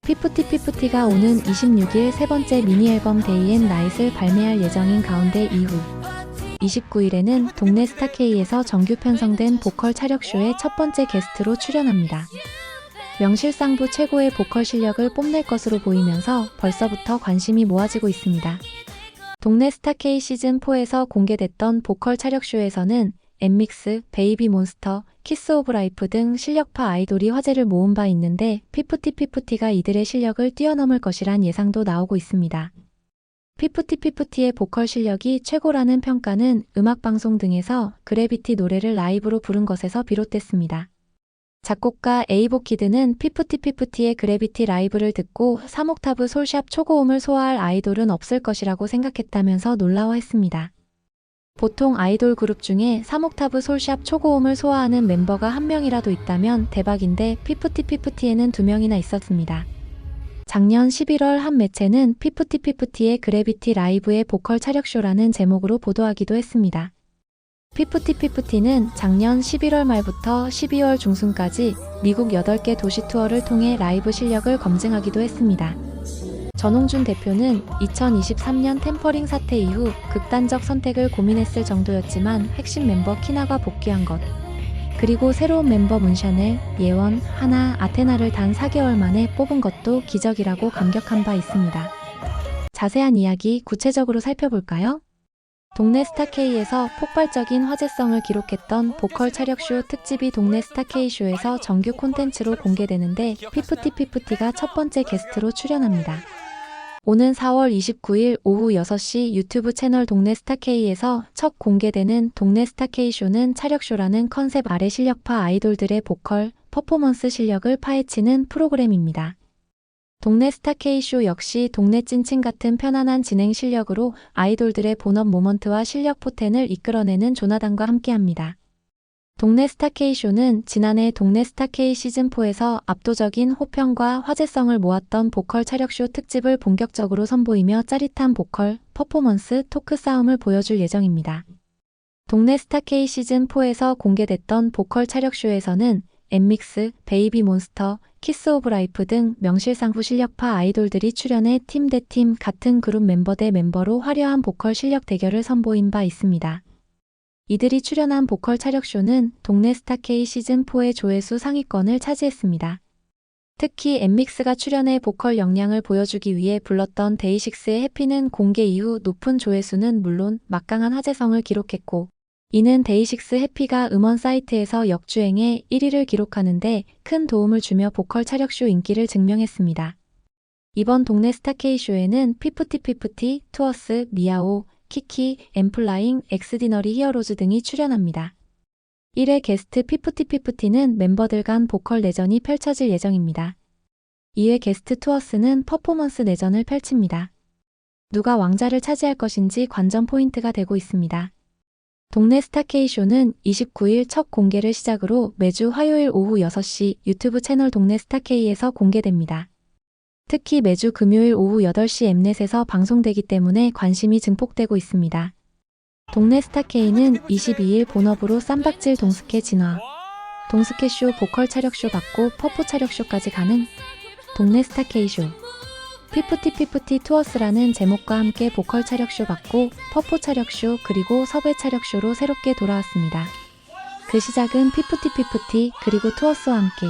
피프티피프티가 오는 26일 세 번째 미니 앨범 데이 앤 나잇을 발매할 예정인 가운데 이후 29일에는 동네 스타K에서 정규 편성된 보컬 차력쇼에 첫 번째 게스트로 출연합니다. 명실상부 최고의 보컬 실력을 뽐낼 것으로 보이면서 벌써부터 관심이 모아지고 있습니다. 동네 스타K 시즌4에서 공개됐던 보컬 차력쇼에서는 엠믹스, 베이비몬스터, 키스 오브 라이프 등 실력파 아이돌이 화제를 모은 바 있는데 피프티피프티가 이들의 실력을 뛰어넘을 것이란 예상도 나오고 있습니다. 피프티피프티의 보컬 실력이 최고라는 평가는 음악방송 등에서 그래비티 노래를 라이브로 부른 것에서 비롯됐습니다. 작곡가 에이보키드는 피프티피프티의 그래비티 라이브를 듣고 3옥타브 솔샵 초고음을 소화할 아이돌은 없을 것이라고 생각했다면서 놀라워했습니다. 보통 아이돌 그룹 중에 3옥타브 솔샵 초고음을 소화하는 멤버가 한 명이라도 있다면 대박인데 피프티피프티에는 2명이나 있었습니다. 작년 11월 한 매체는 피프티피프티의 그래비티 라이브의 보컬 차력쇼라는 제목으로 보도하기도 했습니다. 피프티피프티는 작년 11월 말부터 12월 중순까지 미국 8개 도시 투어를 통해 라이브 실력을 검증하기도 했습니다. 전홍준 대표는 2023년 템퍼링 사태 이후 극단적 선택을 고민했을 정도였지만 핵심 멤버 키나가 복귀한 것, 그리고 새로운 멤버 문샤넬, 예원, 하나, 아테나를 단 4개월 만에 뽑은 것도 기적이라고 감격한 바 있습니다. 자세한 이야기 구체적으로 살펴볼까요? 동네 스타K에서 폭발적인 화제성을 기록했던 보컬 차력쇼 특집이 동네 스타K쇼에서 정규 콘텐츠로 공개되는데 피프티피프티가 첫 번째 게스트로 출연합니다. 오는 4월 29일 오후 6시 유튜브 채널 동네 스타K에서 첫 공개되는 동네 스타K쇼는 차력쇼라는 컨셉 아래 실력파 아이돌들의 보컬, 퍼포먼스 실력을 파헤치는 프로그램입니다. 동네 스타K쇼 역시 동네 찐친 같은 편안한 진행 실력으로 아이돌들의 본업 모먼트와 실력 포텐을 이끌어내는 조나단과 함께합니다. 동네 스타K쇼는 지난해 동네 스타K 시즌4에서 압도적인 호평과 화제성을 모았던 보컬 차력쇼 특집을 본격적으로 선보이며 짜릿한 보컬, 퍼포먼스, 토크 싸움을 보여줄 예정입니다. 동네 스타K 시즌4에서 공개됐던 보컬 차력쇼에서는 엠믹스, 베이비몬스터, 키스 오브 라이프 등 명실상부 실력파 아이돌들이 출연해 팀 대 팀 같은 그룹 멤버 대 멤버로 화려한 보컬 실력 대결을 선보인 바 있습니다. 이들이 출연한 보컬 차력쇼는 동네 스타K 시즌4의 조회수 상위권을 차지했습니다. 특히 엠믹스가 출연해 보컬 역량을 보여주기 위해 불렀던 데이식스의 해피는 공개 이후 높은 조회수는 물론 막강한 화제성을 기록했고, 이는 데이식스 해피가 음원 사이트에서 역주행해 1위를 기록하는데 큰 도움을 주며 보컬 차력쇼 인기를 증명했습니다. 이번 동네 스타K쇼에는 피프티피프티, 투어스, 미아오, 키키, 엠플라잉, 엑스디너리 히어로즈 등이 출연합니다. 1회 게스트 피프티피프티는 멤버들 간 보컬 내전이 펼쳐질 예정입니다. 2회 게스트 투어스는 퍼포먼스 내전을 펼칩니다. 누가 왕자를 차지할 것인지 관전 포인트가 되고 있습니다. 동네 스타K쇼는 29일 첫 공개를 시작으로 매주 화요일 오후 6시 유튜브 채널 동네 스타K에서 공개됩니다. 특히 매주 금요일 오후 8시 엠넷에서 방송되기 때문에 관심이 증폭되고 있습니다. 동네 스타K는 22일 본업으로 쌈박질 동스케 진화, 동스케쇼 보컬 차력쇼 받고 퍼포 차력쇼까지 가능, 동네 스타K쇼. 피프티피프티 투어스라는 제목과 함께 보컬 차력쇼 받고 퍼포 차력쇼 그리고 섭외 차력쇼로 새롭게 돌아왔습니다. 그 시작은 피프티피프티 그리고 투어스와 함께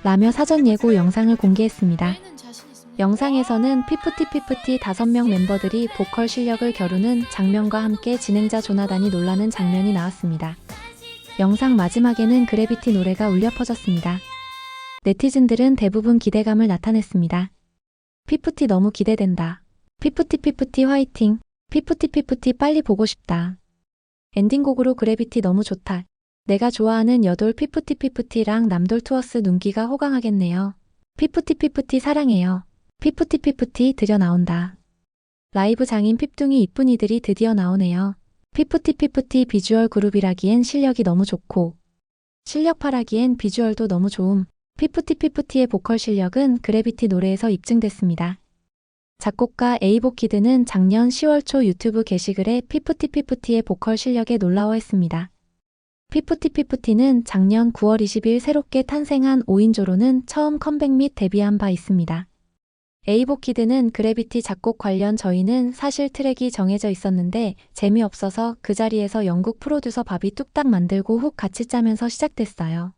라며 사전 예고 영상을 공개했습니다. 영상에서는 피프티피프티 5명 멤버들이 보컬 실력을 겨루는 장면과 함께 진행자 조나단이 놀라는 장면이 나왔습니다. 영상 마지막에는 그래비티 노래가 울려 퍼졌습니다. 네티즌들은 대부분 기대감을 나타냈습니다. 피프티 너무 기대된다. 피프티피프티 화이팅. 피프티피프티 빨리 보고 싶다. 엔딩곡으로 그래비티 너무 좋다. 내가 좋아하는 여돌 피프티피프티랑 남돌 투어스 눈기가 호강하겠네요. 피프티피프티 사랑해요. 피프티피프티 드디어 나온다. 라이브 장인 핍둥이 이쁜이들이 드디어 나오네요. 피프티피프티 비주얼 그룹이라기엔 실력이 너무 좋고 실력파라기엔 비주얼도 너무 좋음. 피프티피프티의 보컬 실력은 그래비티 노래에서 입증됐습니다. 작곡가 에이보키드는 작년 10월 초 유튜브 게시글에 피프티피프티의 보컬 실력에 놀라워했습니다. 피프티피프티는 작년 9월 20일 새롭게 탄생한 5인조로는 처음 컴백 및 데뷔한 바 있습니다. 에이보키드는 그래비티 작곡 관련 저희는 사실 트랙이 정해져 있었는데 재미없어서 그 자리에서 영국 프로듀서 밥이 뚝딱 만들고 훅 같이 짜면서 시작됐어요.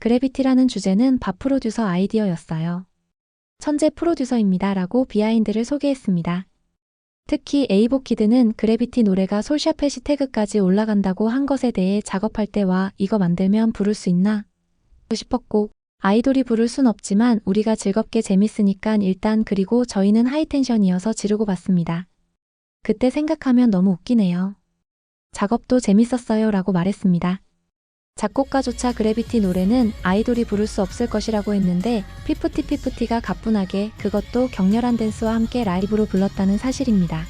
그래비티라는 주제는 밥 프로듀서 아이디어였어요. 천재 프로듀서입니다 라고 비하인드를 소개했습니다. 특히 에이보키드는 그래비티 노래가 솔샵 해시태그까지 올라간다고 한 것에 대해 작업할 때 와 이거 만들면 부를 수 있나 싶었고 아이돌이 부를 순 없지만 우리가 즐겁게 재밌으니깐 일단 그리고 저희는 하이텐션이어서 지르고 봤습니다. 그때 생각하면 너무 웃기네요. 작업도 재밌었어요 라고 말했습니다. 작곡가조차 그래비티 노래는 아이돌이 부를 수 없을 것이라고 했는데 피프티피프티가 가뿐하게 그것도 격렬한 댄스와 함께 라이브로 불렀다는 사실입니다.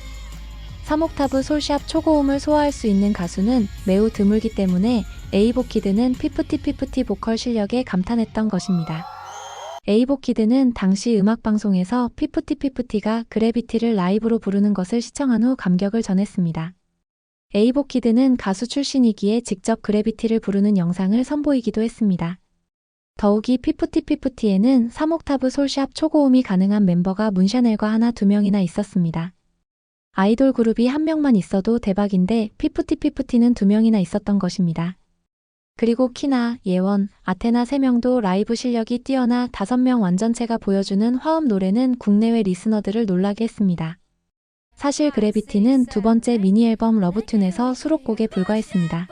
3옥타브 솔샵 초고음을 소화할 수 있는 가수는 매우 드물기 때문에 에이보키드는 피프티피프티 보컬 실력에 감탄했던 것입니다. 에이보키드는 당시 음악방송에서 피프티피프티가 그래비티를 라이브로 부르는 것을 시청한 후 감격을 전했습니다. 에이보키드는 가수 출신이기에 직접 그래비티를 부르는 영상을 선보이기도 했습니다. 더욱이 피프티피프티에는 3옥타브 솔샵 초고음이 가능한 멤버가 문샤넬과 하나 2명이나 있었습니다. 아이돌 그룹이 1명만 있어도 대박인데 피프티피프티는 2명이나 있었던 것입니다. 그리고 키나, 예원, 아테나 3명도 라이브 실력이 뛰어나 5명 완전체가 보여주는 화음 노래는 국내외 리스너들을 놀라게 했습니다. 사실 그래비티는 두 번째 미니 앨범 러브튠에서 수록곡에 불과했습니다.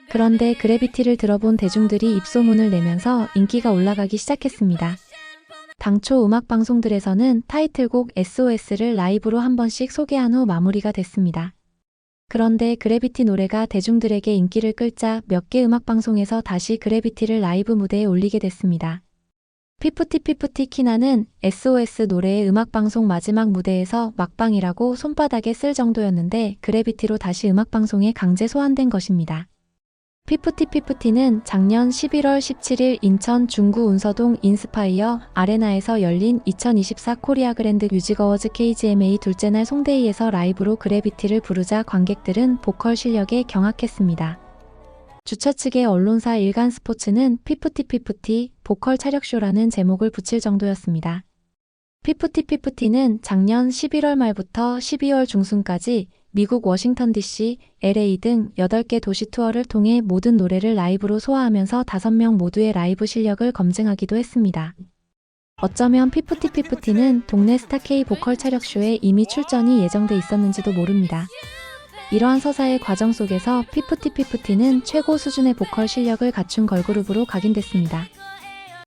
그런데 그래비티를 들어본 대중들이 입소문을 내면서 인기가 올라가기 시작했습니다. 당초 음악방송들에서는 타이틀곡 SOS를 라이브로 한 번씩 소개한 후 마무리가 됐습니다. 그런데 그래비티 노래가 대중들에게 인기를 끌자 몇 개 음악방송에서 다시 그래비티를 라이브 무대에 올리게 됐습니다. 피프티피프티 키나는 SOS 노래의 음악방송 마지막 무대에서 막방이라고 손바닥에 쓸 정도였는데 그래비티로 다시 음악방송에 강제 소환된 것입니다. 피프티피프티는 작년 11월 17일 인천 중구 운서동 인스파이어 아레나에서 열린 2024 코리아 그랜드 뮤직 어워즈 KGMA 둘째 날 송대이에서 라이브로 그래비티를 부르자 관객들은 보컬 실력에 경악했습니다. 주최 측의 언론사 일간스포츠는 피프티피프티 보컬 차력쇼라는 제목을 붙일 정도였습니다. 피프티피프티는 작년 11월 말부터 12월 중순까지 미국 워싱턴 DC, LA 등 8개 도시 투어를 통해 모든 노래를 라이브로 소화하면서 5명 모두의 라이브 실력을 검증하기도 했습니다. 어쩌면 피프티피프티는 동네 스타K 보컬 차력쇼에 이미 출전이 예정돼 있었는지도 모릅니다. 이러한 서사의 과정 속에서 피프티피프티는 최고 수준의 보컬 실력을 갖춘 걸그룹으로 각인됐습니다.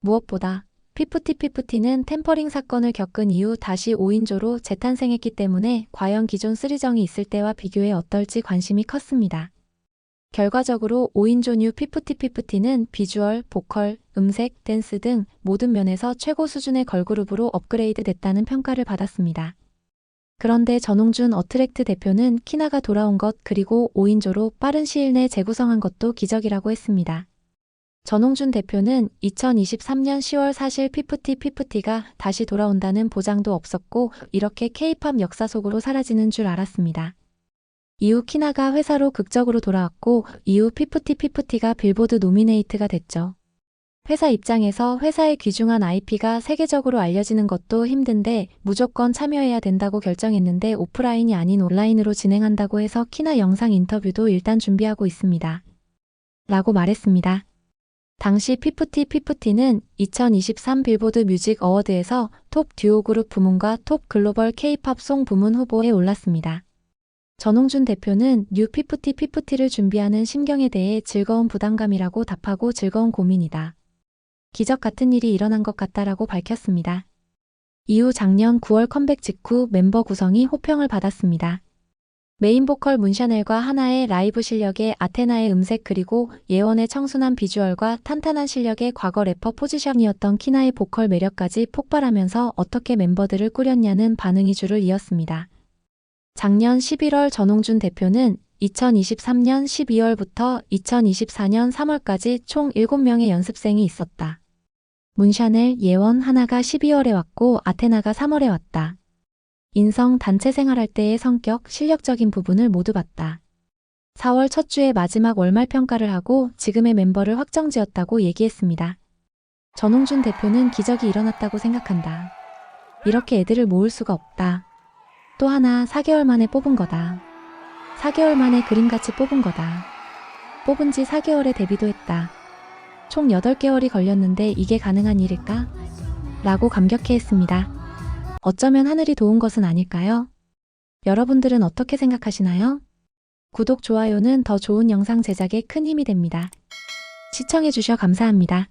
무엇보다 피프티피프티는 템퍼링 사건을 겪은 이후 다시 5인조로 재탄생했기 때문에 과연 기존 3정이 있을 때와 비교해 어떨지 관심이 컸습니다. 결과적으로 5인조 뉴 피프티피프티는 비주얼, 보컬, 음색, 댄스 등 모든 면에서 최고 수준의 걸그룹으로 업그레이드 됐다는 평가를 받았습니다. 그런데 전홍준 어트랙트 대표는 키나가 돌아온 것 그리고 5인조로 빠른 시일 내 재구성한 것도 기적이라고 했습니다. 전홍준 대표는 2023년 10월 사실 피프티피프티가 다시 돌아온다는 보장도 없었고 이렇게 K-팝 역사 속으로 사라지는 줄 알았습니다. 이후 키나가 회사로 극적으로 돌아왔고 이후 피프티피프티가 빌보드 노미네이트가 됐죠. 회사 입장에서 회사의 귀중한 IP가 세계적으로 알려지는 것도 힘든데 무조건 참여해야 된다고 결정했는데 오프라인이 아닌 온라인으로 진행한다고 해서 키나 영상 인터뷰도 일단 준비하고 있습니다. 라고 말했습니다. 당시 피프티피프티는 2023 빌보드 뮤직 어워드에서 톱 듀오 그룹 부문과 톱 글로벌 K-팝 송 부문 후보에 올랐습니다. 전홍준 대표는 뉴 피프티피프티를 준비하는 심경에 대해 즐거운 부담감이라고 답하고 즐거운 고민이다. 기적 같은 일이 일어난 것 같다라고 밝혔습니다. 이후 작년 9월 컴백 직후 멤버 구성이 호평을 받았습니다. 메인 보컬 문샤넬과 하나의 라이브 실력에 아테나의 음색 그리고 예원의 청순한 비주얼과 탄탄한 실력의 과거 래퍼 포지션이었던 키나의 보컬 매력까지 폭발하면서 어떻게 멤버들을 꾸렸냐는 반응이 줄을 이었습니다. 작년 11월 전홍준 대표는 2023년 12월부터 2024년 3월까지 총 7명의 연습생이 있었다. 문샤넬, 예원, 하나가 12월에 왔고 아테나가 3월에 왔다. 인성, 단체 생활할 때의 성격, 실력적인 부분을 모두 봤다. 4월 첫 주에 마지막 월말 평가를 하고 지금의 멤버를 확정지었다고 얘기했습니다. 전홍준 대표는 기적이 일어났다고 생각한다. 이렇게 애들을 모을 수가 없다. 또 하나 4개월 만에 뽑은 거다. 4개월 만에 그림같이 뽑은 거다. 뽑은 지 4개월에 데뷔도 했다. 총 8개월이 걸렸는데 이게 가능한 일일까? 라고 감격해했습니다. 어쩌면 하늘이 도운 것은 아닐까요? 여러분들은 어떻게 생각하시나요? 구독, 좋아요는 더 좋은 영상 제작에 큰 힘이 됩니다. 시청해주셔 감사합니다.